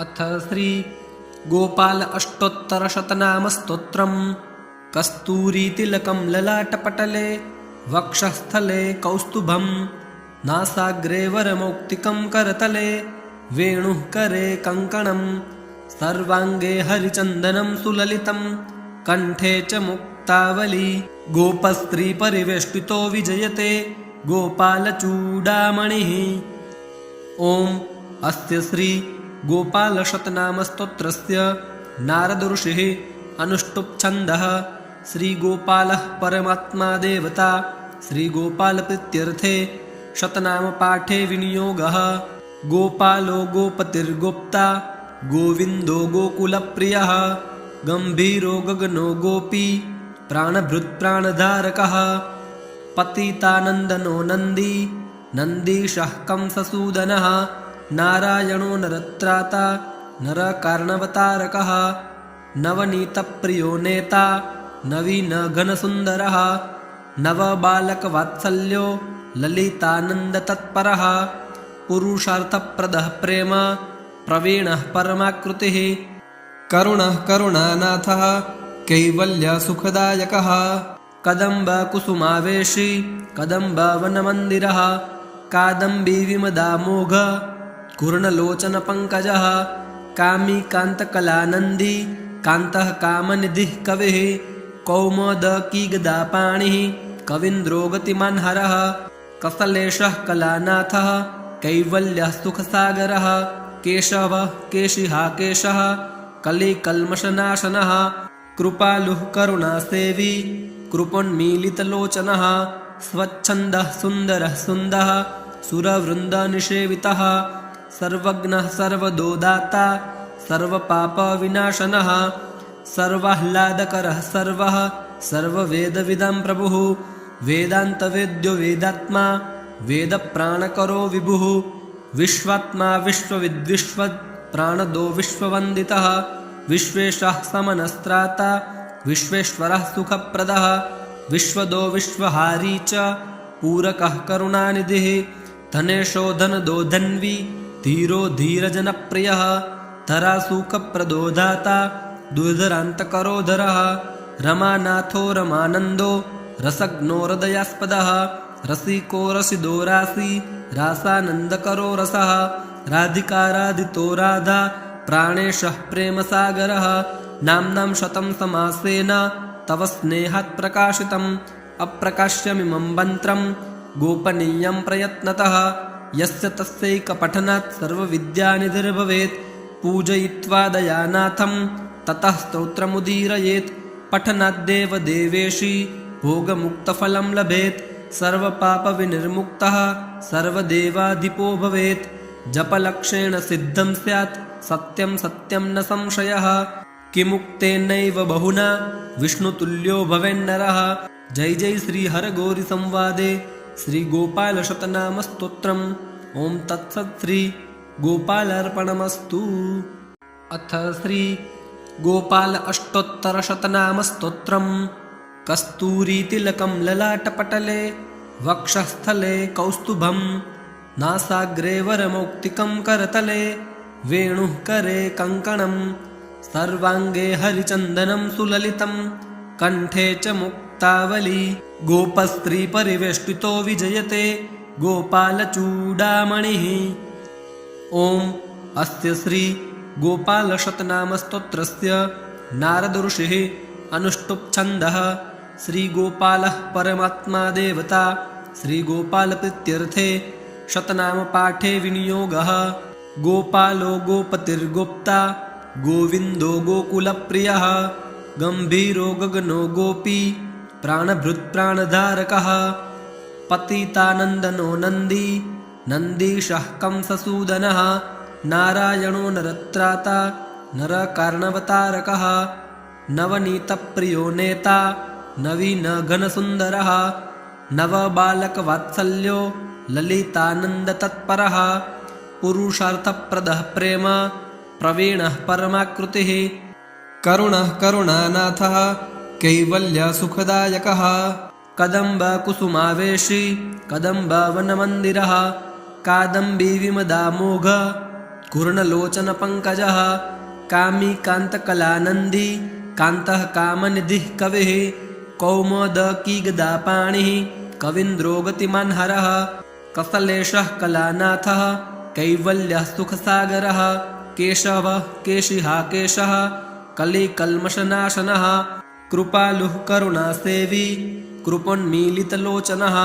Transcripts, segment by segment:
अथ श्री गोपाल अष्टोत्तरशतनाम स्तोत्रम्। कस्तूरीतिलकं ललाटपटले वक्षस्थले कौस्तुभं, नासाग्रे वरमौक्तिकं करतले वेणुः करे कङ्कणं, सर्वाङ्गे हरिचन्दनं सुललितं कण्ठे च मुक्तावली। गोपस्त्री परिवेष्टितो विजयते गोपालचूडामणिः। ओम अस्य श्री गोपालशतनामस्तोत्रस्य नारद ऋषिः अनुष्टुप् छन्दः। श्रीगोपालः परमात्मा देवता। श्रीगोपालप्रीत्यर्थे शतनामपाठे विनियोगः। गोपालो गोपतिर्गोप्ता, गोविन्दो गोकुलप्रियः, गम्भीरो गगनो गोपी, प्राणभृत्प्राणधारकः, पतितानन्दनो नन्दी, नन्दीशः कंससूदनः, नारायणो नरत्राता, नरकार्णवतारकः, नवनीतप्रियो नेता, नवीनघनसुन्दरः, नवबालकवात्सल्यो ललितानन्दतत्परः, पुरुषार्थप्रदः प्रेम प्रवीणः परमाकृतिः, करुणः करुणानाथः कैवल्यसुखदायकः, कदम्बकुसुमावेशी कदम्बवनमन्दिरः, कादम्बी विमदामोघ कुर्णलोचनपङ्कजः, कामी कान्तकलानन्दी कान्तः कामनिधिः कविः, कौमोदकी गदापाणिः कवीन्द्रो गतिमान्हरः, कसलेशः कलानाथः कैवल्यः सुखसागरः, केशवः केशिहा केशः कलिकल्मषनाशनः, कृपालुः करुणासेवी कृपोन्मीलितलोचनः, स्वच्छन्दः सुन्दरः सुन्दः सुरवृन्दनिषेवितः, सर्वज्ञः सर्वदोदाता सर्वपापविनाशनः, सर्वाह्लादकरः सर्वः सर्ववेदविदं प्रभुः, वेदान्तवेद्यो वेदात्मा वेदप्राणकरो विभुः, विश्वात्मा विश्वविद्विश्वत् प्राणदो विश्ववन्दितः, विश्वेशः समनस्त्राता विश्वेश्वरः सुखप्रदः, विश्वदो विश्वहारी च पूरकः करुणानिधिः, धनेशो धनदो धन्वी धीरो धीरजनप्रियः, धरासुखप्रदो धाता दुर्धरान्तकरोधरः, रमानाथो रमानन्दो रसज्ञो हृदयास्पदः, रसिको रसिदो रासी रासानन्दकरो रसः, राधिकाराधितो राधा प्राणेशः प्रेमसागरः, नाम्नां शतं समासेन तव स्नेहात् प्रकाशितम्, अप्रकाश्यमिमं मन्त्रं गोपनीयं प्रयत्नतः, यस्य तस्यैकपठनात् सर्वविद्यानिधिर्भवेत्, पूजयित्वा दयानाथं ततः स्तोत्रमुदीरयेत्, पठनाद्देव देवेशी भोगमुक्तफलं लभेत्, सर्वपापविनिर्मुक्तः सर्वदेवाधिपो भवेत्, जपलक्षेण सिद्धं स्यात् सत्यं सत्यं न संशयः, किमुक्तेनैव बहुना विष्णुतुल्यो भवेन्नरः। जय जय श्री हरगौरी संवादे श्री गोपाल शतनाम स्तोत्रम्। ओम तत्सत् श्री गोपालार्पणमस्तु। अथ श्री गोपाल अष्टोत्तरशतनाम स्तोत्रम्। कस्तूरीतिलकं ललाटपटले वक्षस्थले कौस्तुभं, नासाग्रे वरमौक्तिकं करतले वेणुः करे कङ्कणं, सर्वाङ्गे हरिचन्दनं सुललितं कण्ठे च मुक्तावली। गोपस्त्री परिवेष्टितो विजयते गोपालचूडामणिः। ओम अस्य श्री गोपालशतनामस्तोत्रस्य नारद ऋषिः अनुष्टुप् छन्दः। श्रीगोपालः परमात्मा देवता। श्रीगोपालप्रीत्यर्थे शतनामपाठे विनियोगः। गोपालो गोपतिर्गोप्ता, गोविन्दो गोकुलप्रियः, गम्भीरो गगनो गोपी, प्राणभृत्प्राणधारकः, पतितानन्दनो नन्दी, नन्दीशः कंससूदनः, नारायणो नरत्राता नरकार्णवतारकः, नवनीतप्रियो नेता, नवीनघनसुन्दरः, नवबालकवात्सल्यो ललितानन्दतत्परः, पुरुषार्थप्रदः प्रेम प्रवीणः परमाकृतिः, करुणः करुणानाथः कैवल्यसुखदायकः, कदम्बकुसुमावेशी कदम्बवनमन्दिरः, कादम्बी विमदामोघ कुर्णलोचनपङ्कजः कामी कान्तकलानन्दी कान्तः कामनिधिः कविः कौमुदकी गदापाणिः कवीन्द्रो गतिमान् हरः कसलेशः कलानाथः कैवल्यः सुखसागरः केशवः केशिहा केशः कलिकल्मषनाशनः कृपालुः करुणासेवी कृपोन्मीलितलोचनः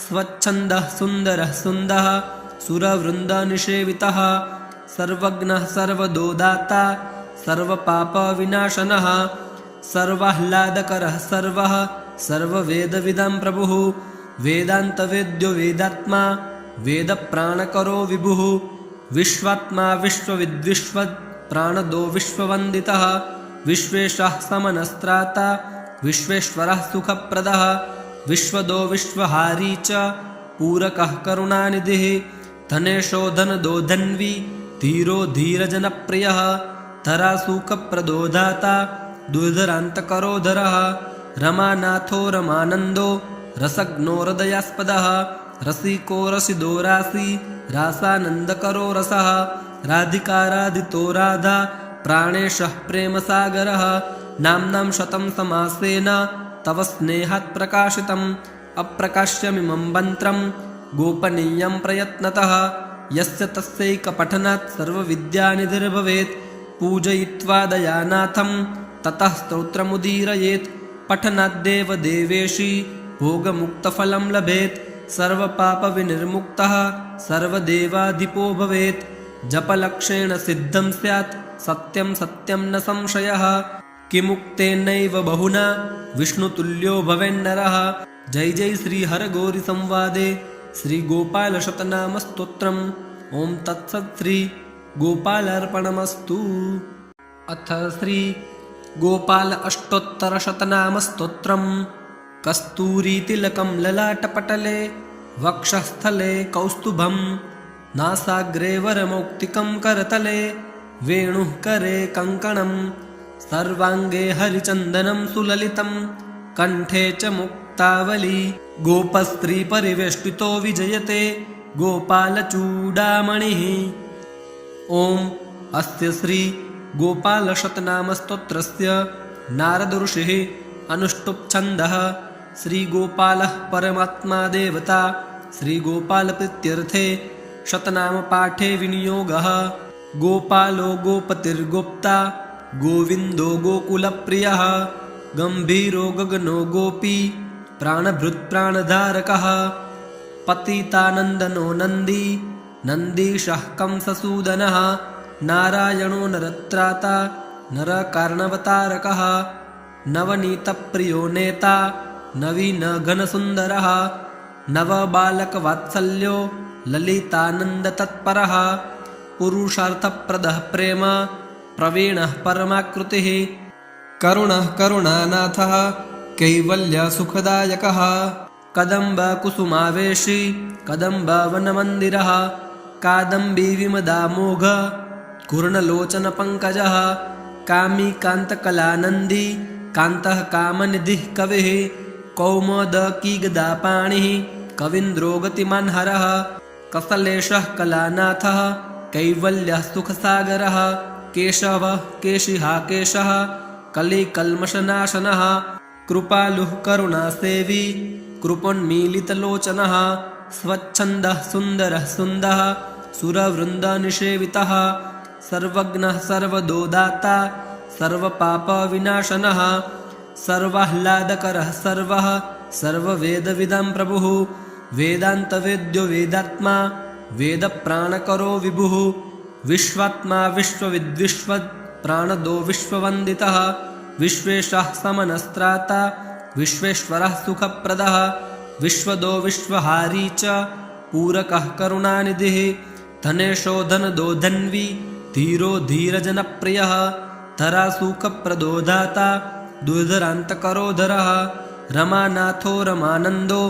स्वच्छन्दः सुन्दरः सुन्दः सुरवृन्दनिषेवितः सर्वज्ञः सर्वदोदाता सर्वपापविनाशनः सर्वाह्लादकरः सर्वः सर्ववेदविदं प्रभुः वेदान्तवेद्यो वेदात्मा वेदप्राणकरो विभुः विश्वात्मा विश्वविद्विश्वद् प्राणदो विश्ववन्दितः विश्वेशः समनस्त्राता विश्वेश्वरः सुखप्रदः विश्वदो विश्वहारी च पूरकः करुणानिधिः धनेशो धनदो धन्वी धीरो धीरजनप्रियः धरासूकप्रदो दाता दुर्धरान्तकरोधरः रमानाथो रमानन्दो रसज्ञो हृदयास्पदः रसिको रसिदो रासी रासानन्दकरो रसः राधिकाराधितो राधा प्राणेशः प्रेमसागरः नाम्नां शतं समासेन तव स्नेहात् प्रकाशितम् अप्रकाश्यमिमं मन्त्रं गोपनीयं प्रयत्नतः यस्य तस्यैकपठनात् सर्वविद्यानिधिर्भवेत् पूजयित्वा दयानाथं ततः स्तोत्रमुदीरयेत् पठनाद्देव देवेशी भोगमुक्तफलं लभेत् सर्वपापविनिर्मुक्तः सर्वदेवाधिपो भवेत् जपलक्षेण सिद्धं स्यात् सत्यं सत्यं न संशयः किमुक्तेनैव बहुना विष्णुतुल्यो भवेन्नरः। जय जय श्री हरगौरी संवादे श्री गोपाल शतनाम स्तोत्रम्। ओम तत्सत् श्री गोपालार्पणमस्तु। अथ श्री गोपाल अष्टोत्तर शतनाम स्तोत्रम्। कस्तूरीतिलकं ललाटपटले वक्षस्थले कौस्तुभं नासाग्रे वरमौक्तिकं करतले वेणुः करे कङ्कणं सर्वाङ्गे हरिचन्दनं सुललितं कण्ठे च मुक्तावली गोपस्त्री परिवेष्टितो विजयते गोपालचूडामणिः। ओम अस्य श्री गोपालशतनामस्तोत्रस्य नारद ऋषिः अनुष्टुप् छन्दः। श्रीगोपालः परमात्मा देवता। श्रीगोपालप्रीत्यर्थे शतनामपाठे विनियोगः। गोपालो गोपतिर्गोप्ता गोविन्दो गोकुलप्रियः गम्भीरो गगनो गोपी प्राणभृत्प्राणधारकः पतितानन्दनो नन्दी नन्दीशः कंससूदनः नारायणो नरत्राता नरकार्णवतारकः नवनीतप्रियो नेता नवीनघनसुन्दरः नवबालकवात्सल्यो ललितानन्दतत्परः पुरुषार्थप्रदः प्रेम प्रवीणः परमाकृतिः करुणः करुणानाथः कैवल्यसुखदायकः कदम्बकुसुमावेशी कदम्बवनमन्दिरः कादम्बीविमदामोघ कुर्णलोचनपङ्कजः कामी कान्तकलानन्दी कान्तः कामनिधिः कविः कौमुदकी गदापाणिः कवीन्द्रो गतिमान् हरः कसलेशः कलानाथः कैवल्यः सुखसागरः केशवः केशिहा केशः कलिकल्मषनाशनः कृपालुः करुणासेवी कृपोन्मीलितलोचनः स्वच्छन्दः सुन्दरः सुन्दः सुरवृन्दनिषेवितः सर्वज्ञः सर्वदोदाता सर्वपापविनाशनः सर्वाह्लादकरः सर्वः सर्ववेदविदं प्रभुः वेदान्तवेद्यो वेदात्मा वेदप्राणकरो विभुः विश्वात्मा विश्वविद्विश्वद् प्राणदो विश्ववन्दितः विश्वेशः समनस्त्राता विश्वेश्वरः सुखप्रदः विश्वदो विश्वहारी च पूरकः करुणानिधिः धनेशो धनदो धन्वी धीरो धीरजनप्रियः धरासूकप्रदो दाता दुर्धरान्तकरोधरः रमानाथो रमानन्दो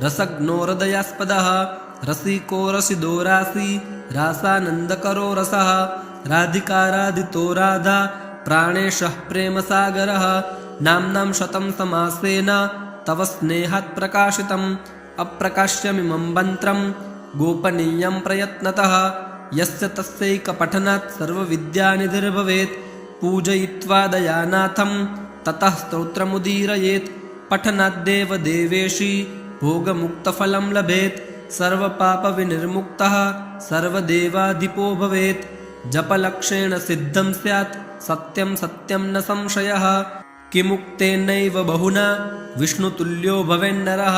रसज्ञो हृदयास्पदः रसिको रसिदो रासी रासानन्दकरो रसः राधिकाराधितो राधा प्राणेशः प्रेमसागरः नाम्नां शतं समासेन तव स्नेहात् प्रकाशितम् अप्रकाश्यमिमं मन्त्रं गोपनीयं प्रयत्नतः यस्य तस्यैकपठनात् सर्वविद्यानिधिर्भवेत् पूजयित्वा दयानाथं ततः स्तोत्रमुदीरयेत् पठनाद्देव देवेशी भोगमुक्तफलं लभेत् सर्वपापविनिर्मुक्तः सर्वदेवाधिपो भवेत् जपलक्षेण सिद्धं स्यात् सत्यं सत्यं न संशयः किमुक्तेनैव बहुना विष्णुतुल्यो भवेन्नरः।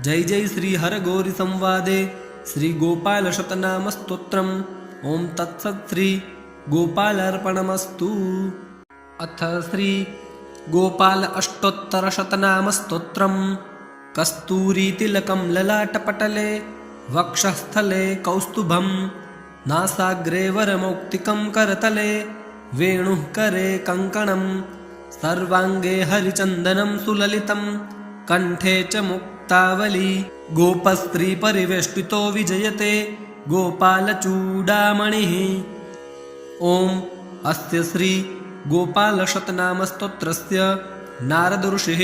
जय जय श्री हरगौरी संवादे श्री गोपाल शतनाम स्तोत्रम्। ओं तत्सत् श्री गोपालार्पणमस्तु। अथ श्री गोपाल अष्टोत्तर शतनाम स्तोत्रम्। कस्तूरीतिलकं ललाटपटले वक्षस्थले कौस्तुभं नासाग्रे वरमौक्तिकं करतले वेणुः करे कङ्कणं सर्वाङ्गे हरिचन्दनं सुललितं कण्ठे च मुक्तावली गोपस्त्रीपरिवेष्टितो विजयते गोपालचूडामणिः। ॐ अस्य श्री गोपालशतनामस्तोत्रस्य नारद ऋषिः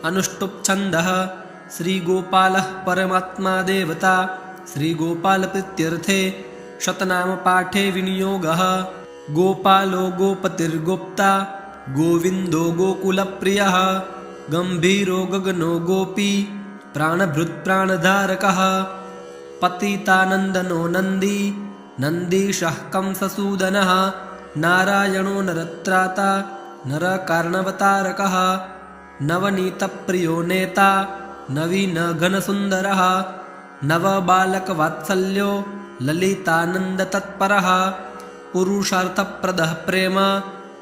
अनुष्टुप् छन्दः। श्रीगोपालः परमात्मा देवता श्रीगोपालप्रीत्यर्थे शतनामपाठे विनियोगः। गोपालो गोपतिर्गोप्ता गोविन्दो गोकुलप्रियः गम्भीरो गगनो गोपी प्राणभृत्प्राणधारकः पतितानन्दनो नन्दी नन्दीशः कंससूदनः नारायणो नरत्राता नरकार्णवतारकः नवनीतप्रियो नेता नवीनघनसुन्दरः नवबालकवात्सल्यो ललितानन्दतत्परः पुरुषार्थप्रदः प्रेम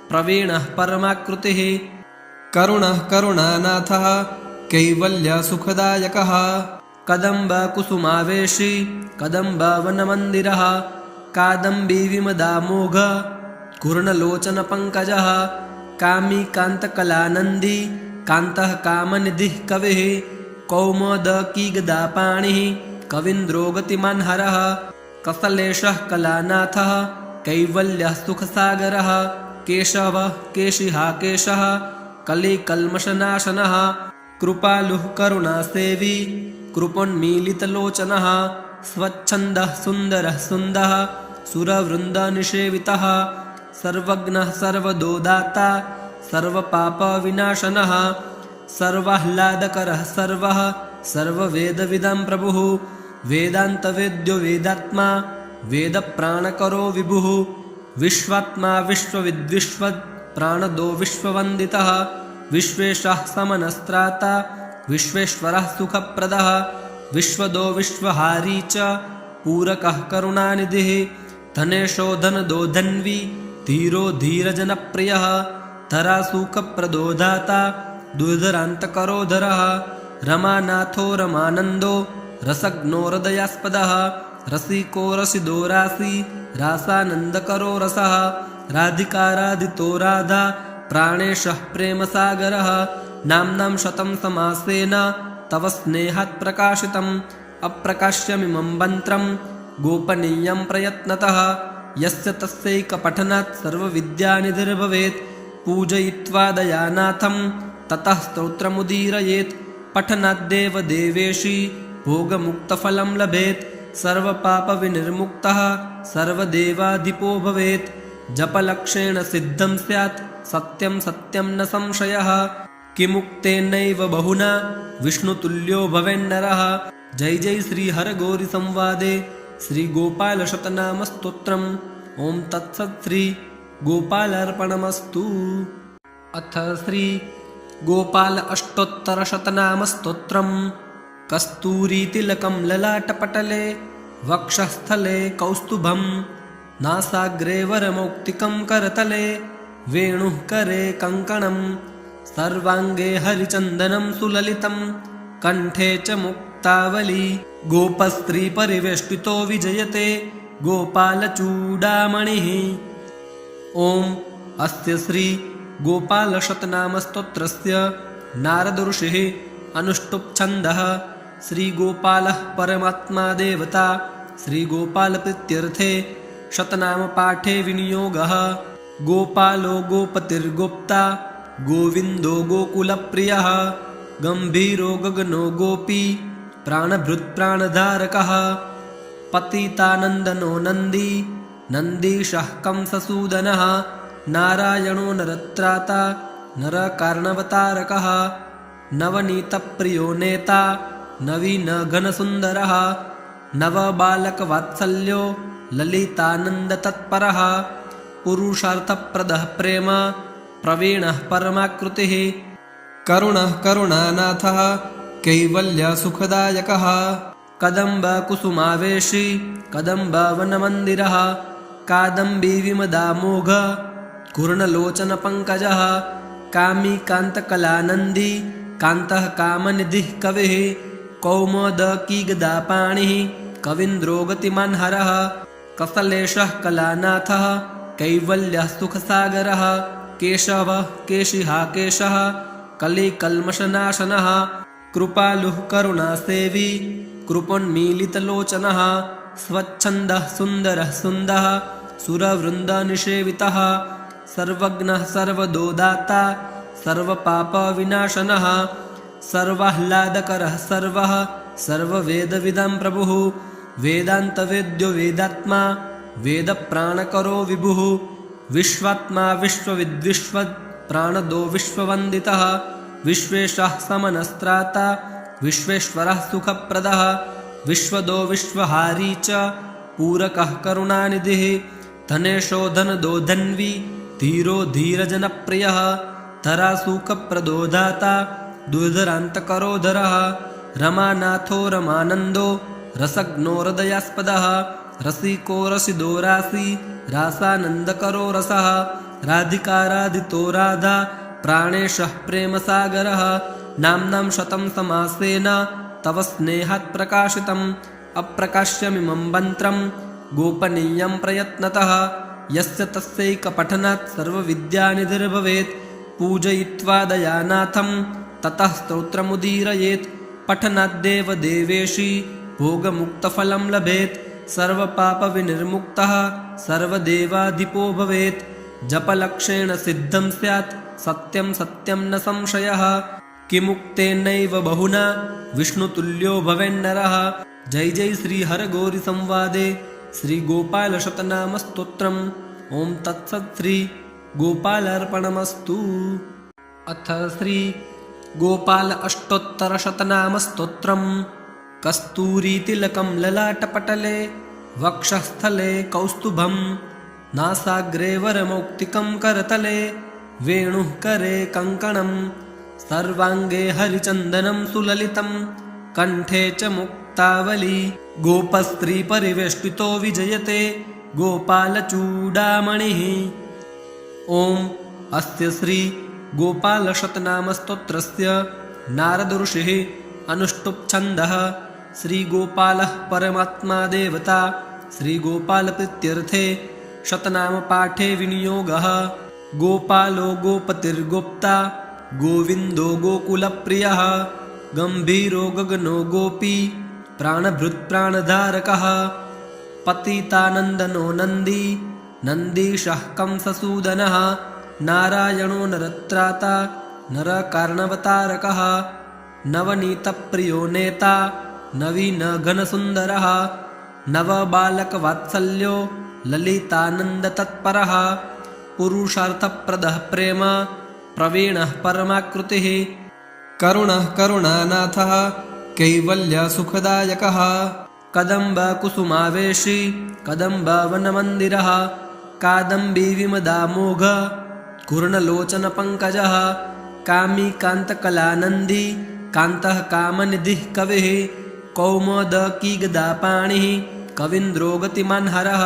प्रवीणः परमाकृतिः करुणः करुणानाथः कैवल्यसुखदायकः कदम्बकुसुमावेशी कदम्बवनमन्दिरः कादम्बीविमदामोघ कुर्णलोचनपङ्कजः कामी कान्तकलानन्दी कान्तः कामनिधिः कविः कौमुदकीगदापाणिः कवीन्द्रो गतिमान्हरः कसलेशः कलानाथः कैवल्यः सुखसागरः केशवः केशिहाकेशः कलिकल्मषनाशनः कृपालुः करुणासेवी कृपोन्मीलितलोचनः स्वच्छन्दः सुन्दरः सुन्दः सुरवृन्दनिषेवितः सर्वज्ञः सर्वदोदाता सर्वपापविनाशनः सर्वाह्लादकरः सर्वः सर्ववेदविदां प्रभुः वेदान्तवेद्यो वेदात्मा वेदप्राणकरो विभुः विश्वात्मा विश्वविद्विश्वद् प्राणदो विश्ववन्दितः विश्वेशः समनस्त्राता विश्वेश्वरः सुखप्रदः विश्वदो विश्वहारी च पूरकः करुणानिधिः धनेशो धनदो धन्वी धीरो धीरजनप्रियः धरासुखप्रदो धाता दुर्धरान्तकरोधरः रमानाथो रमानन्दो रसज्ञो हृदयास्पदः रसिको रसिदो रासि रासानन्दकरो रसः राधिकाराधितो राधा प्राणेशः प्रेमसागरः नाम्नां शतं समासेन तव स्नेहात् प्रकाशितम् अप्रकाश्यमिमं मन्त्रं गोपनीयं प्रयत्नतः यस्य तस्यैकपठनात् सर्वविद्यानिधिर्भवेत् पूजयित्वा दयानाथं ततः स्तोत्रमुदीरयेत् पठनाद्देव देवेशी भोगमुक्तफलं लभेत् सर्वपापविनिर्मुक्तः सर्वदेवाधिपो भवेत् जपलक्षेण सिद्धं स्यात् सत्यं सत्यं न संशयः किमुक्तेनैव बहुना विष्णुतुल्यो भवेन्नरः। जय जय श्री हरगौरी संवादे श्री गोपाल शतनाम स्तोत्रम्। ओं तत्सत् श्री गोपालार्पणमस्तु। अथ श्री गोपाल अष्टोत्तर शतनाम स्तोत्रम्। कस्तूरीतिलकं ललाटपटले वक्षस्थले कौस्तुभं नासाग्रे वरमौक्तिकं करतले वेणुः करे कङ्कणं सर्वाङ्गे हरिचन्दनं सुललितं कण्ठे च मुक्तावली गोपस्त्रीपरिवेष्टितो विजयते गोपालचूडामणिः। ॐ अस्य श्री गोपालशतनामस्तोत्रस्य नारद ऋषिः अनुष्टुप् छन्दः। श्रीगोपालः परमात्मा देवता श्रीगोपालप्रीत्यर्थे शतनामपाठे विनियोगः। गोपालो गोपतिर्गोप्ता गोविन्दो गोकुलप्रियः गम्भीरो गगनो गोपी प्राणभृत्प्राणधारकः पतितानन्दनो नन्दी नन्दीशः कंससूदनः नारायणो नरत्राता नरकार्णवतारकः नवनीतप्रियो नेता नवीनघनसुन्दरः नवबालकवात्सल्यो ललितानन्दतत्परः पुरुषार्थप्रदः प्रेम प्रवीणः परमाकृतिः करुणः करुणानाथः कैवल्यसुखदायकः कदम्बकुसुमावेशी कदम्बवनमन्दिरः कादम्बीविमदामोघ कुर्णलोचनपङ्कजः कामी कान्तकलानन्दी कान्तः कामनिधिः कविः कौमुदकीगदापाणिः कवीन्द्रो गतिमान् हरः कसलेशः कलानाथः कैवल्यः सुखसागरः केशवः केशिहाकेशः कलिकल्मषनाशनः कृपालुः करुणासेवी कृपोन्मीलितलोचनः स्वच्छन्दः सुन्दरः सुन्दः सुरवृन्दनिषेवितः सर्वज्ञः सर्वदोदाता सर्वपापविनाशनः सर्वाह्लादकरः सर्वः सर्ववेदविदां प्रभुः वेदान्तवेद्यो वेदात्मा वेदप्राणकरो विभुः विश्वात्मा विश्वविद्विश्वद् प्राणदो विश्ववन्दितः विश्वेशः समनस्त्राता विश्वेश्वरः सुखप्रदः विश्वदो विश्वहारी च पूरकः करुणानिधिः धनेशो धनदो धन्वी धीरो धीरजनप्रियः धरासुखप्रदो दाता दुर्धरान्तकरोधरः रमानाथो रमानन्दो रसज्ञो हृदयास्पदः रसिको रसिदो रासी रासानन्दकरो रसः राधिकाराधितो राधा प्राणेशः प्रेमसागरः नाम्नां शतं समासेन तव स्नेहात् प्रकाशितम् अप्रकाश्यमिमं मन्त्रं गोपनीयं प्रयत्नतः यस्य तस्यैकपठनात् सर्वविद्यानिधिर्भवेत् पूजयित्वा दयानाथं ततः स्तोत्रमुदीरयेत् पठनाद्देव देवेशी भोगमुक्तफलं लभेत् सर्वपापविनिर्मुक्तः सर्वदेवाधिपो भवेत् जपलक्षेण सिद्धं स्यात् सत्यं सत्यं न संशयः किमुक्तेनैव बहुना विष्णुतुल्यो भवेन्नरः। जय जय श्री हरगौरी संवादे श्री गोपाल शतनाम स्तोत्रम्। ओम तत्सत् श्री गोपालार्पणमस्तु। अथ श्री गोपाल अष्टोत्तर शतनाम स्तोत्रम्। कस्तूरीतिलकं ललाटपटले वक्षस्थले कौस्तुभं नासाग्रे वरमौक्तिकं करतले वेणुः करे कङ्कणं सर्वाङ्गे हरिचन्दनं सुललितं कण्ठे च मुक्तावली गोपस्त्री परिवेष्टितो विजयते गोपालचूडामणिः। ओम अस्य श्री गोपालशतनामस्तोत्रस्य नारद ऋषिः अनुष्टुप् श्री गोपालः परमात्मा देवता श्री गोपालप्रीत्यर्थे शतनाम पाठे विनियोगः। गोपालो गोपतिर्गोप्ता गोविन्दो गोकुलप्रियः गम्भीरो गगनो गोपी प्राणभृत्प्राणधारकः पतितानन्दनो नन्दी नन्दीशः कंससूदनः नारायणो नरत्राता नरकार्णवतारकः नवनीतप्रियो नेता नवीनघनसुन्दरः नवबालकवात्सल्यो ललितानन्दतत्परः पुरुषार्थप्रदः प्रेम प्रवीणः परमाकृतिः करुणः करुणानाथः कैवल्यसुखदायकः कदम्बकुसुमावेशी कदम्बवनमन्दिरः कादम्बीविमदामोघ कुर्णलोचनपङ्कजः कामी कान्तकलानन्दी कान्तः कामनिधिः कविः कौमुदकीगदापाणिः कवीन्द्रो गतिमान् हरः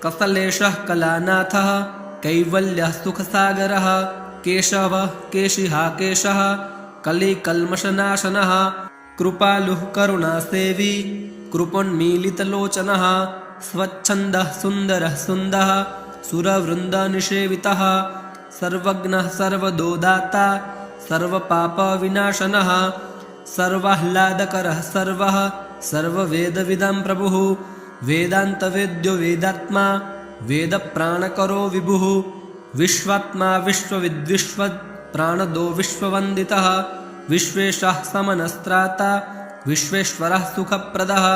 कसलेशः कलानाथः कैवल्यः सुखसागरः केशवः केशिहाकेशः कलिकल्मषनाशनः कृपालुः करुणासेवी कृपोन्मीलितलोचनः स्वच्छन्दः सुन्दरः सुन्दः सुरवृन्दनिषेवितः सर्वज्ञः सर्वदोदाता सर्वपापविनाशनः सर्वाह्लादकरः सर्वः सर्ववेदविदां प्रभुः वेदान्तवेद्यो वेदात्मा वेदप्राणकरो विभुः विश्वात्मा विश्वविद्विश्वद् प्राणदो विश्ववन्दितः विश्वेशः समनस्त्राता विश्वेश्वरः सुखप्रदः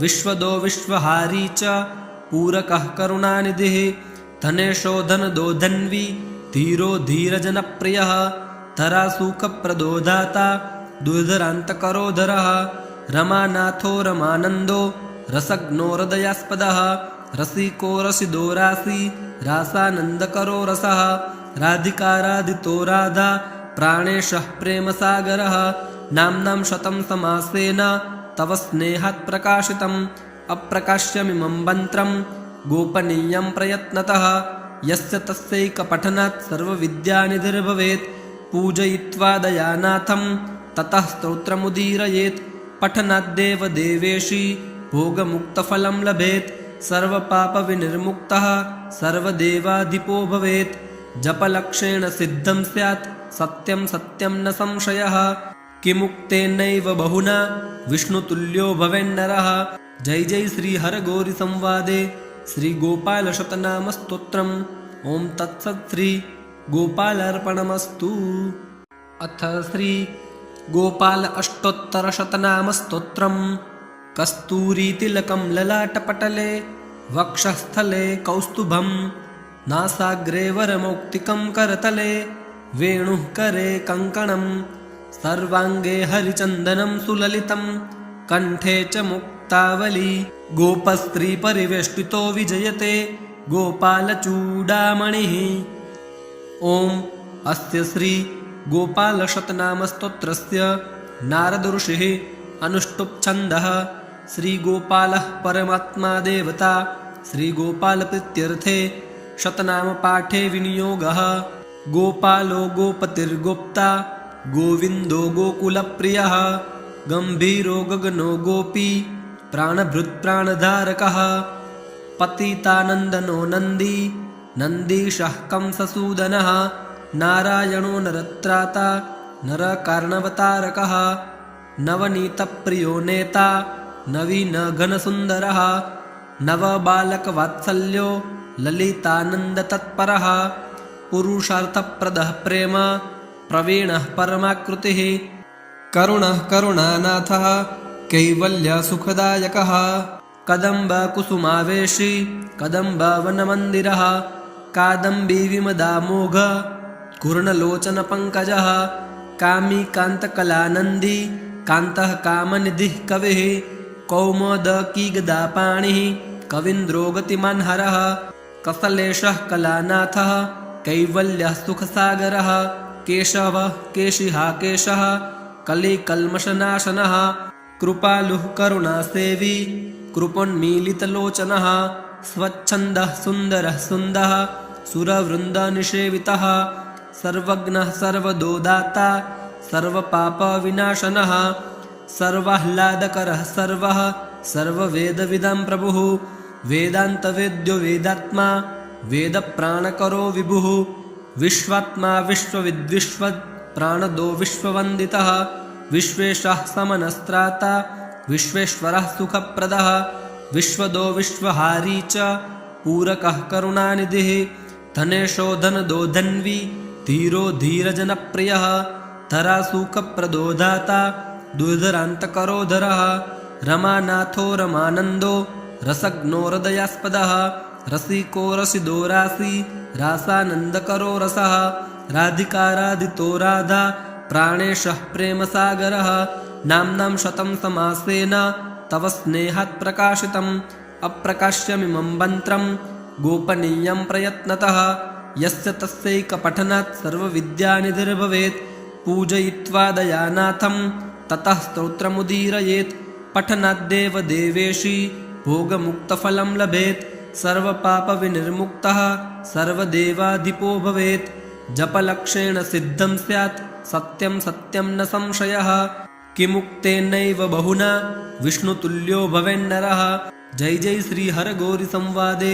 विश्वदो विश्वहारी च पूरकः करुणानिधिः धनेशो धनदो धन्वी धीरो धीरजनप्रियः धरासुखप्रदो दाता दुर्धरान्तकरोधरः रमानाथो रमानन्दो रसज्ञो हृदयास्पदः रसिको रसिदो रासि रासानन्दकरो रसः राधिकाराधितो राधा प्राणेशः प्रेमसागरः नाम्नां शतं समासेन तव स्नेहात् प्रकाशितम् अप्रकाश्यमिमं मन्त्रं गोपनीयं प्रयत्नतः यस्य तस्यैकपठनात् सर्वविद्यानिधिर्भवेत् पूजयित्वा दयानाथं ततः स्तोत्रमुदीरयेत् पठनाद्देव देवेशी भोगमुक्तफलं लभेत् सर्वपापविनिर्मुक्तः सर्वदेवाधिपो भवेत् जपलक्षेण सिद्धं स्यात् सत्यं सत्यं न संशयः किमुक्तेनैव बहुना विष्णुतुल्यो भवेन्नरः। जय जय श्री हरगौरी संवादे श्री गोपाल शतनाम स्तोत्रम्। ओं तत्सत् श्री गोपालार्पणमस्तु। अथ श्री गोपाल अष्टोत्तर शतनाम स्तोत्रम्। कस्तूरीतिलकं ललाटपटले वक्षस्थले कौस्तुभं नासाग्रे वरमौक्तिकं करतले वेणुः करे कङ्कणं सर्वाङ्गे हरिचन्दनं सुललितं कण्ठे च मुक्तावली गोपस्त्रीपरिवेष्टितो विजयते गोपालचूडामणिः। ॐ अस्य श्री गोपालशतनामस्तोत्रस्य नारदऋषिः अनुष्टुप् श्रीगोपालः परमात्मा देवता श्रीगोपालप्रीत्यर्थे शतनामपाठे विनियोगः। गोपालो गोपतिर्गोप्ता गोविन्दो गोकुलप्रियः गम्भीरो गगनो गोपी प्राणभृत्प्राणधारकः पतितानन्दनो नन्दी नन्दीशः कंससूदनः नारायणो नरत्राता नरकार्णवतारकः नवनीतप्रियो नेता नवीनघनसुन्दरः नवबालकवात्सल्यो ललितानन्दतत्परः पुरुषार्थप्रदः प्रेम प्रवीणः परमाकृतिः करुणः करुणानाथः कैवल्यसुखदायकः कदम्बकुसुमावेशी कदम्बवनमन्दिरः कादम्बीविमदामोघ कुर्णलोचनपङ्कजः कामी कान्तकलानन्दी कान्तः कामनिधिः कविः कौमोदकीगदापाणिः कवीन्द्रो गतिमान्हरः कसलेशः कलानाथः कैवल्यः सुखसागरः केशवः केशिहाकेशः कलिकल्मषनाशनः कृपालुः करुणासेवी कृपोन्मीलितलोचनः स्वच्छन्दः सुन्दरः सुन्दः सुरवृन्दनिषेवितः सर्वज्ञः सर्वदोदाता सर्वपापविनाशनः सर्वाह्लादकरः सर्वः सर्ववेदविदां प्रभुः वेदान्तवेद्यो वेदात्मा वेदप्राणकरो विभुः विश्वात्मा विश्वविद्विश्वत् प्राणदो विश्ववन्दितः विश्वेशः समनस्त्राता विश्वेश्वरः सुखप्रदः विश्वदो विश्वहारी च पूरकः करुणानिधिः धनेशो धनदो धन्वी धीरो धीरजनप्रियः धरासुखप्रदो दाता दुर्धरान्तकरोधरः रमानाथो रमानन्दो रसज्ञो हृदयास्पदः रसिको रसिदो रासि रासानन्दकरो रसः राधिकाराधितो राधा प्राणेशः प्रेमसागरः नाम्नां शतं समासेन तव स्नेहात् प्रकाशितम् अप्रकाश्यमिमं मन्त्रं गोपनीयं प्रयत्नतः यस्य तस्यैकपठनात् सर्वविद्यानिधिर्भवेत् पूजयित्वा दयानाथं ततः स्तोत्रमुदीरयेत् पठनाद्देव देवेशी भोगमुक्तफलं लभेत् सर्वपापविनिर्मुक्तः सर्वदेवाधिपो भवेत् जपलक्षेण सिद्धं स्यात् सत्यं सत्यं न संशयः किमुक्तेनैव बहुना विष्णुतुल्यो भवेन्नरः। जय जय श्री हरगौरी संवादे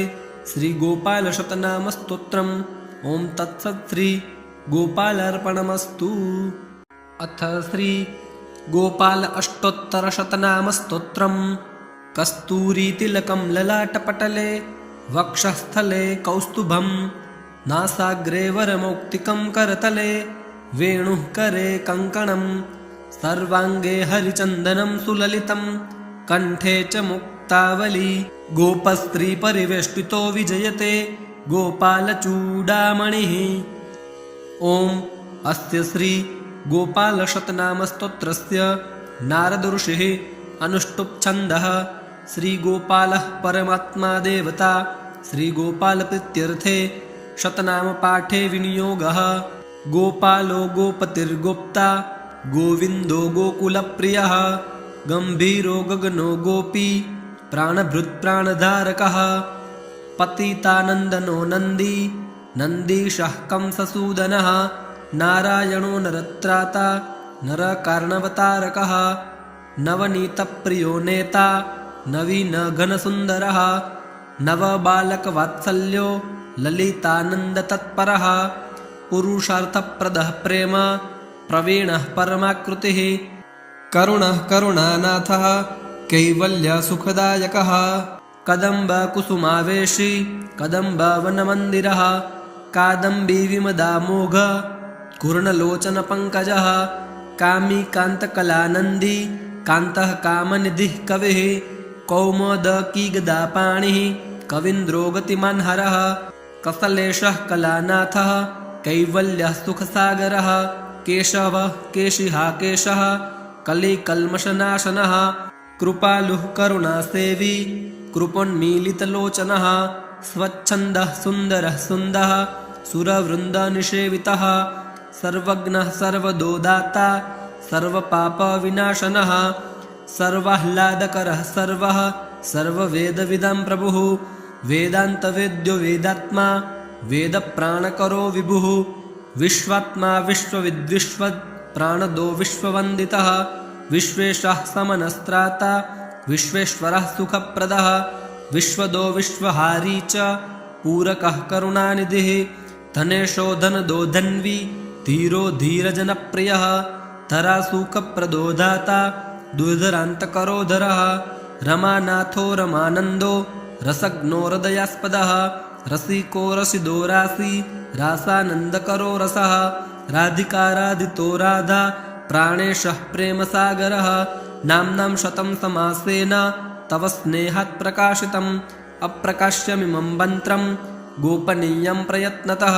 श्री गोपाल शतनाम स्तोत्रम्। ओं तत्सत् श्री गोपालार्पणमस्तु। अथ श्री गोपाल अष्टोत्तर शतनाम स्तोत्रम्। कस्तूरीतिलकं ललाटपटले वक्षस्थले कौस्तुभं नासाग्रे वरमौक्तिकं करतले वेणुः करे कङ्कणं सर्वाङ्गे हरिचन्दनं सुललितं कंठे च मुक्तावली गोपस्त्रीपरिवेष्टितो विजयते गोपालचूडामणिः। ॐ अस्य श्री गोपालशतनामस्तोत्रस्य नारद ऋषिः अनुष्टुप् छन्दः। श्रीगोपालः परमात्मा देवता। श्रीगोपालप्रीत्यर्थे शतनामपाठे विनियोगः। गोपालो गोपतिर्गोप्ता गोविन्दो गोकुलप्रियः गम्भीरो गगनो गोपी प्राणभृत्प्राणधारकः पतितानन्दनो नन्दी नन्दीशः कंससूदनः नारायणो नरत्राता नरकार्णवतारकः नवनीतप्रियो नेता नवीनघनसुन्दरः नवबालकवात्सल्यो ललितानन्दतत्परः पुरुषार्थप्रदः प्रेम प्रवीणः परमाकृतिः करुणः करुणानाथः कैवल्यसुखदायकः कदम्बकुसुमावेशी कदम्बवनमन्दिरः कादम्बीविमदामोघ कुर्णलोचनपङ्कजः कामी कान्तकलानन्दी कान्तः कामनिधिः कविः कौमुदकीगदापाणिः कवीन्द्रो गतिमान् हरः कसलेशः कलानाथः कैवल्यः सुखसागरः केशवः केशिहाकेशः कलिकल्मषनाशनः कृपालुः करुणासेवी कृपोन्मीलितलोचनः स्वच्छन्दः सुन्दरः सुन्दः सुरवृन्दनिषेवितः सर्वज्ञः सर्वदोदाता सर्वपापविनाशनः सर्वाह्लादकरः सर्वः सर्ववेदविदां प्रभुः वेदान्तवेद्यो वेदात्मा वेदप्राणकरो विभुः विश्वात्मा विश्वविद्विश्वद् प्राणदो विश्ववन्दितः विश्वेशः समनस्त्राता विश्वेश्वरः सुखप्रदः विश्वदो विश्वहारी च पूरकः करुणानिधिः धनेशो धनदो धन्वी धीरो धीरजनप्रियः धरासुखप्रदो दाता दुर्धरान्तकरोधरः रमानाथो रमानन्दो रसज्ञो हृदयास्पदः रसिको रसिदो रासी रासानन्दकरो रसः राधिकाराधितो राधा प्राणेशः प्रेमसागरः नाम्नां शतं समासेन तव स्नेहात् प्रकाशितम् अप्रकाश्यमिमं मन्त्रं गोपनीयं प्रयत्नतः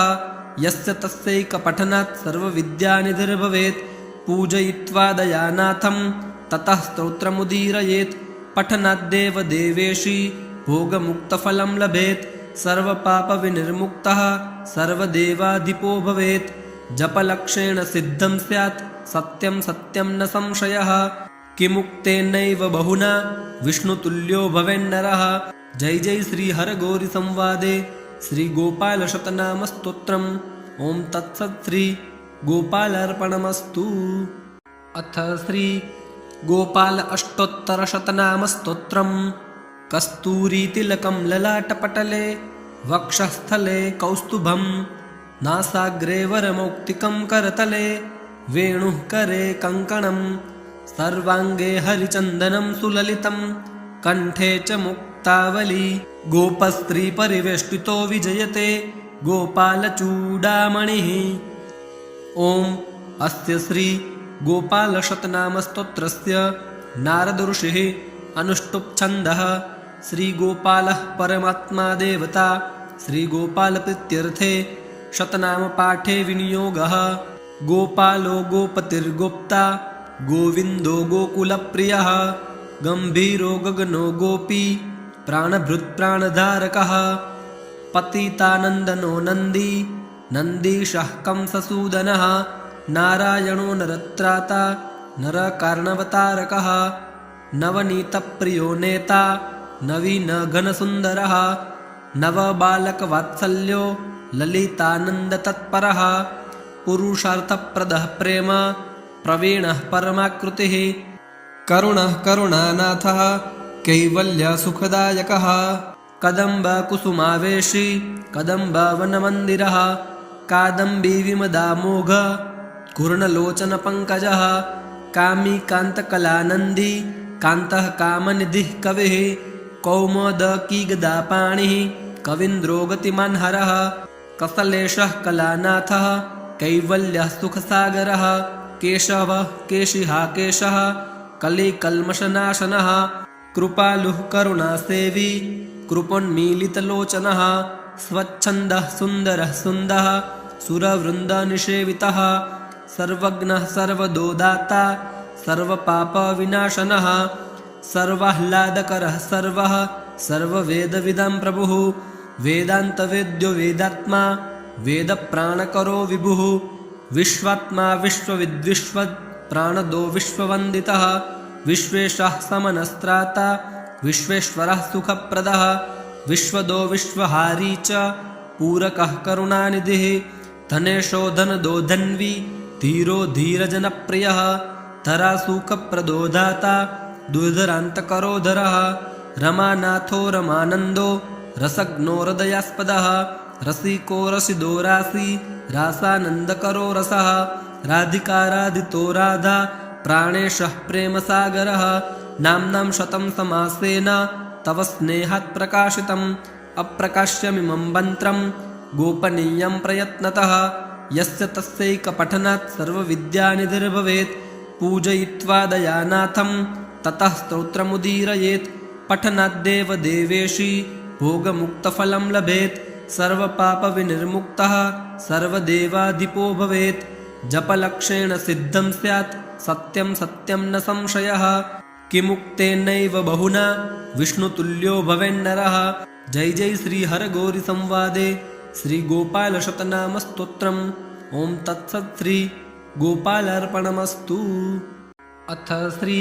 यस्य तस्यैकपठनात् सर्वविद्यानिधिर्भवेत् पूजयित्वा दयानाथं ततः स्तोत्रमुदीरयेत् पठनाद्देव देवेशी भोगमुक्तफलं लभेत् सर्वपापविनिर्मुक्तः सर्वदेवाधिपो भवेत् जपलक्षेण सिद्धं स्यात् सत्यं सत्यं न संशयः किमुक्तेनैव बहुना विष्णुतुल्यो भवेन्नरः। जय जय श्री हरगौरी संवादे श्री गोपाल शतनाम स्तोत्रम्। ओम तत्सत् श्री गोपालार्पणमस्तु। अथ श्री गोपाल अष्टोत्तर शतनाम स्तोत्रम्। कस्तूरीतिलकं ललाटपटले वक्षस्थले कौस्तुभं नासाग्रे वरमौक्तिकं करतले वेणुः करे कङ्कणं सर्वाङ्गे हरिचन्दनं सुललितं कण्ठे च मुक्तावली गोपस्त्रीपरिवेष्टितो विजयते गोपालचूडामणिः। ॐ अस्य श्री गोपालशतनामस्तोत्रस्य नारद ऋषिः अनुष्टुप् छन्दः। श्रीगोपालः परमात्मा देवता। श्रीगोपालप्रीत्यर्थे शतनामपाठे विनियोगः। गोपालो गोपतिर्गोप्ता गोविन्दो गोकुलप्रियः गम्भीरो गगनो गोपी प्राणभृत्प्राणधारकः पतितानन्दनो नन्दी नन्दीशः कंससूदनः नारायणो नरत्राता नरकार्णवतारकः नवनीतप्रियो नेता नवीनघनसुन्दरः नवबालकवात्सल्यो ललितानन्दतत्परः पुरुषार्थप्रदः प्रेम प्रवीणः परमाकृतिः करुणः करुणानाथः कैवल्यसुखदायकः कदम्बकुसुमावेशी कदम्बवनमन्दिरः कादम्बीविमदामोघ कुर्णलोचनपङ्कजः कामी कान्तकलानन्दी कान्तः कामनिधिः कविः कौमुदकीगदापाणिः कवीन्द्रो गतिमान् हरः कसलेशः कलानाथः कैवल्यः सुखसागरः केशवः केशिहाकेशः कलिकल्मषनाशनः कृपालुः करुणासेवी कृपोन्मीलितलोचनः स्वच्छन्दः सुन्दरः सुन्दः सुरवृन्दनिषेवितः सर्वज्ञः सर्वदोदाता सर्वपापविनाशनः सर्वाह्लादकरः सर्वः सर्ववेदविदं प्रभुः वेदान्तवेद्यो वेदात्मा वेदप्राणकरो विभुः विश्वात्मा विश्वविद्विश्वद् प्राणदो विश्ववन्दितः विश्वेशः समनस्त्राता विश्वेश्वरः सुखप्रदः विश्वदो विश्वहारी च पूरकः करुणानिधिः धनेशो धनदो धन्वी धीरो धीरजनप्रियः धरासुखप्रदो दाता दुर्धरान्तकरोधरः रमानाथो रमानन्दो रसज्ञो हृदयास्पदः रसिको रसिदो रासि रासानन्दकरो रसः राधिकाराधितो राधा प्राणेशः प्रेमसागरः नाम्नां शतं समासेन तव स्नेहात् प्रकाशितम् अप्रकाश्यमिमं मन्त्रं गोपनीयं प्रयत्नतः यस्य तस्यैकपठनात् सर्वविद्यानिधिर्भवेत् पूजयित्वा दयानाथं ततः स्तोत्रमुदीरयेत् पठनाद्देव देवेशी भोगमुक्तफलं लभेत् सर्वपापविनिर्मुक्तः सर्वदेवाधिपो भवेत् जपलक्षेण सिद्धं स्यात् सत्यं सत्यं न संशयः किमुक्तेनैव बहुना विष्णुतुल्यो भवेन्नरः। जय जय श्री हरगौरी संवादे श्री गोपाल शतनाम स्तोत्रम्। ओं तत्सत् श्री गोपालार्पणमस्तु। अथ श्री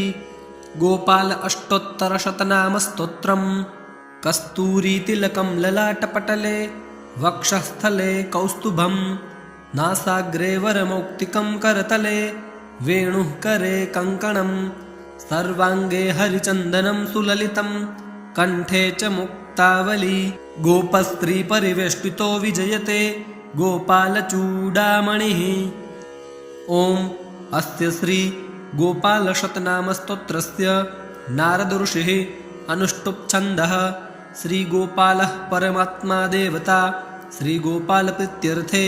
गोपाल अष्टोत्तर शतनाम स्तोत्रम्। कस्तूरीतिलकं ललाटपटले वक्षस्थले कौस्तुभं नासाग्रे वरमौक्तिकं करतले वेणुः करे कङ्कणं सर्वाङ्गे हरिचन्दनं सुललितं कण्ठे च मुक्तावली गोपस्त्रीपरिवेष्टितो विजयते गोपालचूडामणिः। ॐ अस्य श्री गोपालशतनामस्तोत्रस्य नारदऋषिः अनुष्टुप्छन्दः। श्रीगोपालः परमात्मा देवता। श्रीगोपालप्रीत्यर्थे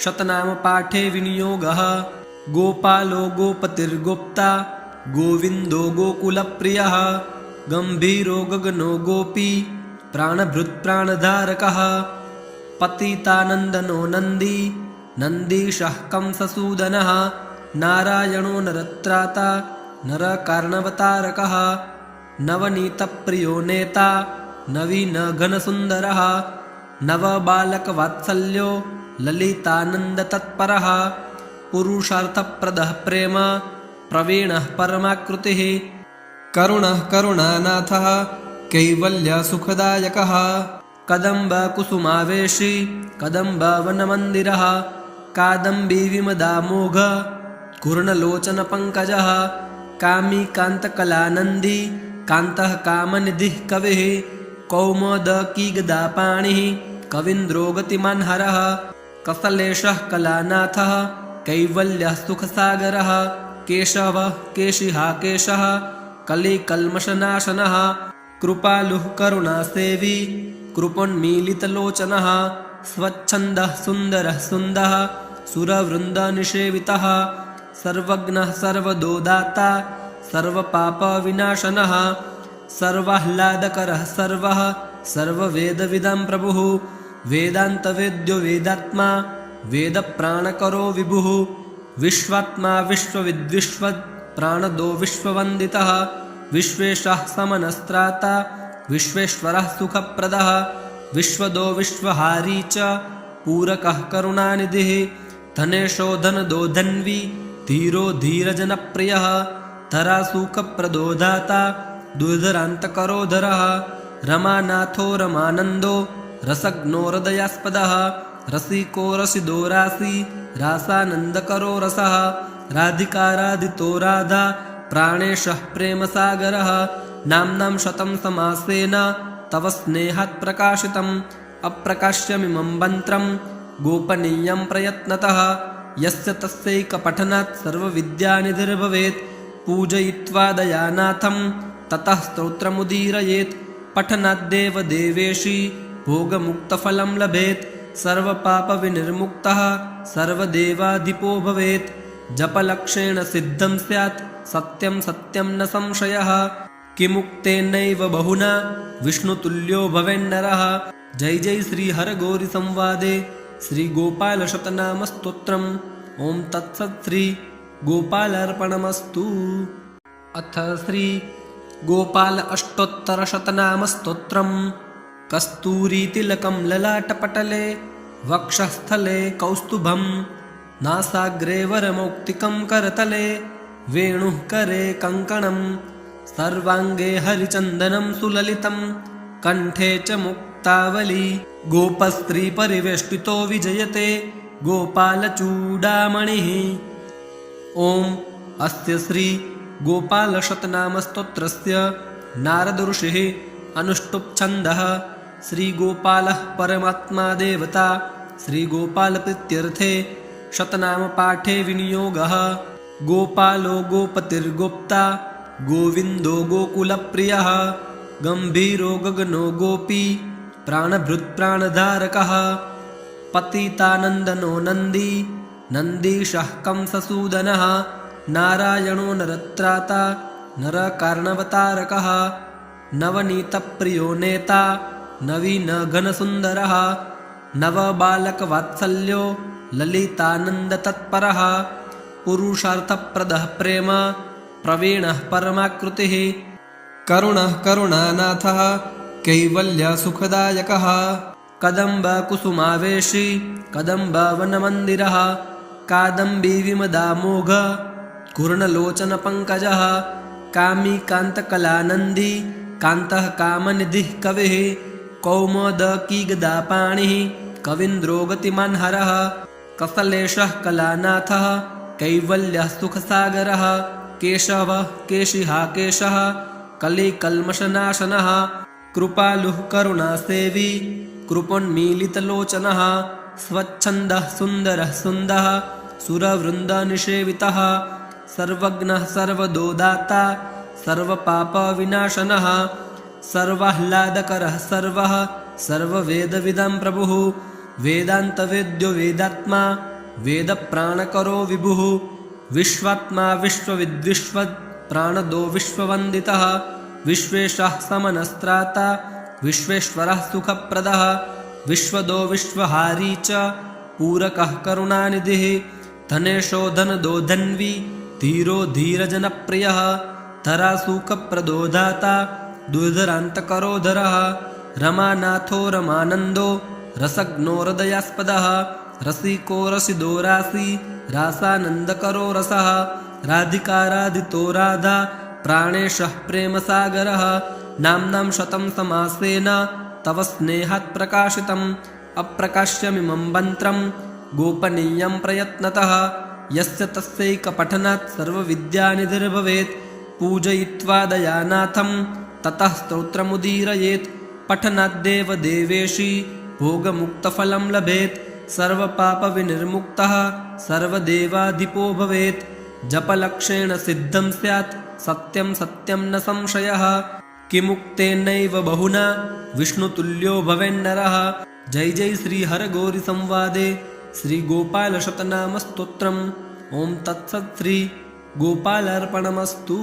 शतनामपाठे विनियोगः। गोपालो गोपतिर्गोप्ता गोविन्दो गोकुलप्रियः गम्भीरो गगनो गोपी प्राणभृत्प्राणधारकः पतितानन्दनो नन्दी नन्दीशः कंससूदनः नारायणो नरत्राता नरकार्णवतारकः नवनीतप्रियो नेता नवीनघनसुन्दरः नवबालकवात्सल्यो ललितानन्दतत्परः पुरुषार्थप्रदः प्रेम प्रवीणः परमाकृतिः करुणः करुणानाथः कैवल्यसुखदायकः कदम्बकुसुमावेशी कदम्बवनमन्दिरः कादम्बीविमदामोघ कुर्णलोचनपङ्कजः कामिकान्तकलानन्दी कान्तः कामनिधिः कविः कौमुदकीगदापाणिः कवीन्द्रो गतिमान् हरः कसलेशः कलानाथः कैवल्यः सुखसागरः केशवः केशिहा केशः कलिकल्मषनाशनः कृपालुः करुणासेवी कृपोन्मीलितलोचनः स्वच्छन्दः सुन्दरः सुन्दः सुरवृन्दनिषेवितः सर्वज्ञः सर्वदोदाता सर्वपापविनाशनः सर्वाह्लादकरः सर्वः सर्ववेदविदं प्रभुः वेदान्तवेद्यो वेदात्मा वेदप्राणकरो विभुः विश्वात्मा विश्वविद्विश्वद् प्राणदो विश्ववन्दितः विश्वेशः समनस्त्राता विश्वेश्वरः सुखप्रदः विश्वदो विश्वहारी च पूरकः करुणानिधिः धनेशो धनदो धन्वी धीरो धीरजनप्रियः धरासुखप्रदो दाता दुर्धरान्तकरोधरः रमानाथो रमानन्दो रसज्ञो हृदयास्पदः रसिको रसिदो रासि रासानन्दकरो रसः राधिकाराधितो राधा प्राणेशः प्रेमसागरः नाम्नां शतं समासेन तव स्नेहात् प्रकाशितम् अप्रकाश्यमिमं मन्त्रं गोपनीयं प्रयत्नतः यस्य तस्यैकपठनात् सर्वविद्यानिधिर्भवेत् पूजयित्वा दयानाथं ततः स्तोत्रमुदीरयेत् पठनाद्देव देवेशी भोगमुक्तफलं लभेत् सर्वपापविनिर्मुक्तः सर्वदेवाधिपो भवेत् जपलक्षेण सिद्धं स्यात् सत्यं सत्यं न संशयः किमुक्तेनैव बहुना विष्णुतुल्यो भवेन्नरः। जय जय श्री हरगौरी संवादे श्री गोपाल शतनाम स्तोत्रम्। ओम तत्सत् श्री गोपालार्पणमस्तु। अथ श्री गोपाल अष्टोत्तर शतनाम स्तोत्रम्। कस्तूरी तिलकं ललाटपटले वक्षस्थले कौस्तुभं नासाग्रे वरमौक्तिकं करतले वेणुः करे कङ्कणं सर्वाङ्गे हरिचन्दनं सुललितं कण्ठे च मुक्तावली गोपस्त्री परिवेष्टितो विजयते गोपालचूडामणिः। ओम अस्य श्री गोपालशतनामस्तोत्रस्य नारद ऋषिः अनुष्टुप् छन्दः। श्रीगोपालः परमात्मा देवता। श्रीगोपालप्रीत्यर्थे शतनामपाठे विनियोगः। गोपालो गोपतिर्गोप्ता गोविन्दो गोकुलप्रियः गम्भीरो गगनो गोपी प्राणभृत्प्राणधारकः पतितानन्दनो नन्दी नन्दीशः कंससूदनः नारायणो नरत्राता नरकार्णवतारकः नवनीतप्रियो नेता नवीनघनसुन्दरः नवबालकवात्सल्यो ललितानन्दतत्परः पुरुषार्थप्रदः प्रेम प्रवीणः परमाकृतिः करुणः करुणानाथः कैवल्यसुखदायकः कदम्बकुसुमावेशी कदम्बवनमन्दिरः कादम्बी विमदामोघ घूर्णलोचनपङ्कजः कामी कान्तकलानन्दी कान्तः कामनिधिः कविः कौमुदकी गदापाणिः कवीन्द्रो गतिमान् हरः कसलेशः कलानाथः कैवल्यः सुखसागरः केशवः केशिहा केशः कलिकल्मषनाशनः कृपालुः करुणासेवी कृपोन्मीलितलोचनः स्वच्छन्दः सुन्दरः सुन्दः सुरवृन्दनिषेवितः सर्वज्ञः सर्वदोदाता सर्वपापविनाशनः सर्वाह्लादकरः सर्वः सर्ववेदविदं प्रभुः वेदान्तवेद्यो वेदात्मा वेदप्राणकरो विभुः विश्वात्मा विश्वविद्विश्वद् प्राणदो विश्ववन्दितः विश्वेशः समनस्त्राता विश्वेश्वरः सुखप्रदः विश्वदो विश्वहारी च पूरकः करुणानिधिः धनेशो धनदो धन्वी धीरो धीरजनप्रियः धरासुखप्रदो दाता दुर्धरान्तकरोधरः रमानाथो रमानन्दो रसज्ञो हृदयास्पदः रसिको रसिदो रासी रासानन्दकरो रसः राधिकाराधितो राधा प्राणेशः प्रेमसागरः नाम्नां शतं समासेन तव स्नेहात् प्रकाशितम् अप्रकाश्यमिमं मन्त्रं गोपनीयं प्रयत्नतः यस्य तस्यैकपठनात् सर्वविद्यानिधिर्भवेत् पूजयित्वा दयानाथं ततः स्तोत्रमुदीरयेत् पठनाद्देव देवेशी भोगमुक्तफलं लभेत् सर्वपापविनिर्मुक्तः सर्वदेवाधिपो भवेत् जपलक्षेण सिद्धं स्यात् सत्यं सत्यं न संशयः किमुक्तेनैव बहुना विष्णुतुल्यो भवेन्नरः। जय जय श्री हरगौरी संवादे श्री गोपाल शतनाम स्तोत्रम्। ओम तत्सत् श्री गोपालार्पणमस्तु।